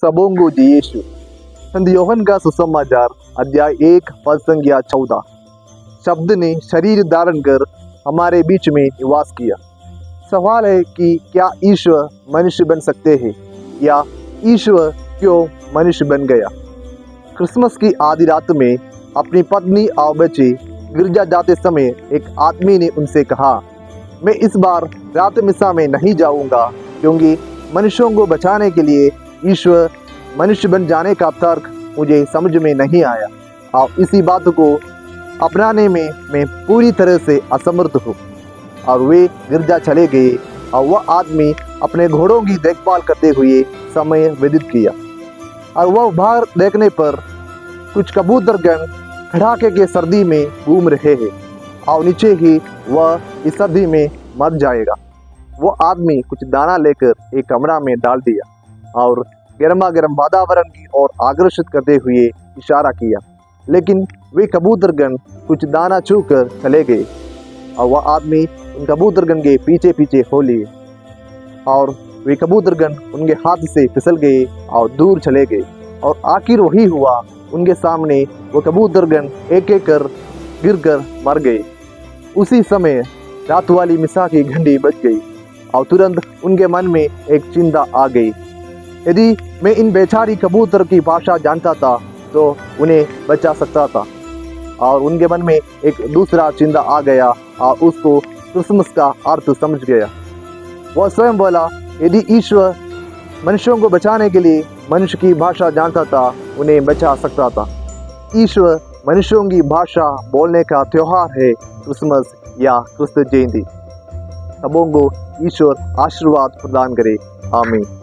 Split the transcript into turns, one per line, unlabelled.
सबोंगो जी यीशु। संत योहन का सुसमाचार अध्याय 1 पद संख्या 14। शब्द ने शरीर धारण कर हमारे बीच में निवास किया। सवाल है कि क्या ईश्वर मनुष्य बन सकते हैं या ईश्वर क्यों मनुष्य बन गया। क्रिसमस की आधी रात में अपनी पत्नी और बच्चे गिरजा जाते समय एक आदमी ने उनसे कहा, मैं इस बार रात मिसा में नहीं जाऊंगा क्योंकि मनुष्यों को बचाने के लिए ईश्वर मनुष्य बन जाने का तर्क मुझे समझ में नहीं आया और इसी बात को अपनाने में मैं पूरी तरह से असमर्थ हूँ। और वे गिरजा चले गए और वह आदमी अपने घोड़ों की देखभाल करते हुए समय व्यतीत किया। और वह बाहर देखने पर कुछ कबूतरगण कड़ाके के सर्दी में घूम रहे हैं और नीचे ही वह इस सर्दी में मर जाएगा। वो आदमी कुछ दाना लेकर एक कमरा में डाल दिया और गर्मा गर्म वातावरण की ओर आकर्षित करते हुए इशारा किया, लेकिन वे कबूतरगण कुछ दाना छूकर चले गए और वह आदमी उन कबूतरगण के पीछे पीछे हो लिए और वे कबूतरगण उनके हाथ से फिसल गए और दूर चले गए। और आखिर वही हुआ, उनके सामने वो कबूतरगण एक एक कर गिर कर मर गए। उसी समय रात वाली मिसा की घंटी बज गई और तुरंत उनके मन में एक चिंता आ गई। यदि मैं इन बेचारी कबूतर की भाषा जानता था तो उन्हें बचा सकता था। और उनके मन में एक दूसरा चिंता आ गया और उसको क्रिसमस का अर्थ समझ गया। वह स्वयं बोला, यदि ईश्वर मनुष्यों को बचाने के लिए मनुष्य की भाषा जानता था, उन्हें बचा सकता था। ईश्वर मनुष्यों की भाषा बोलने का त्योहार है क्रिसमस या क्रिस्त जयंती। सबों को ईश्वर आशीर्वाद प्रदान करे। आमीन।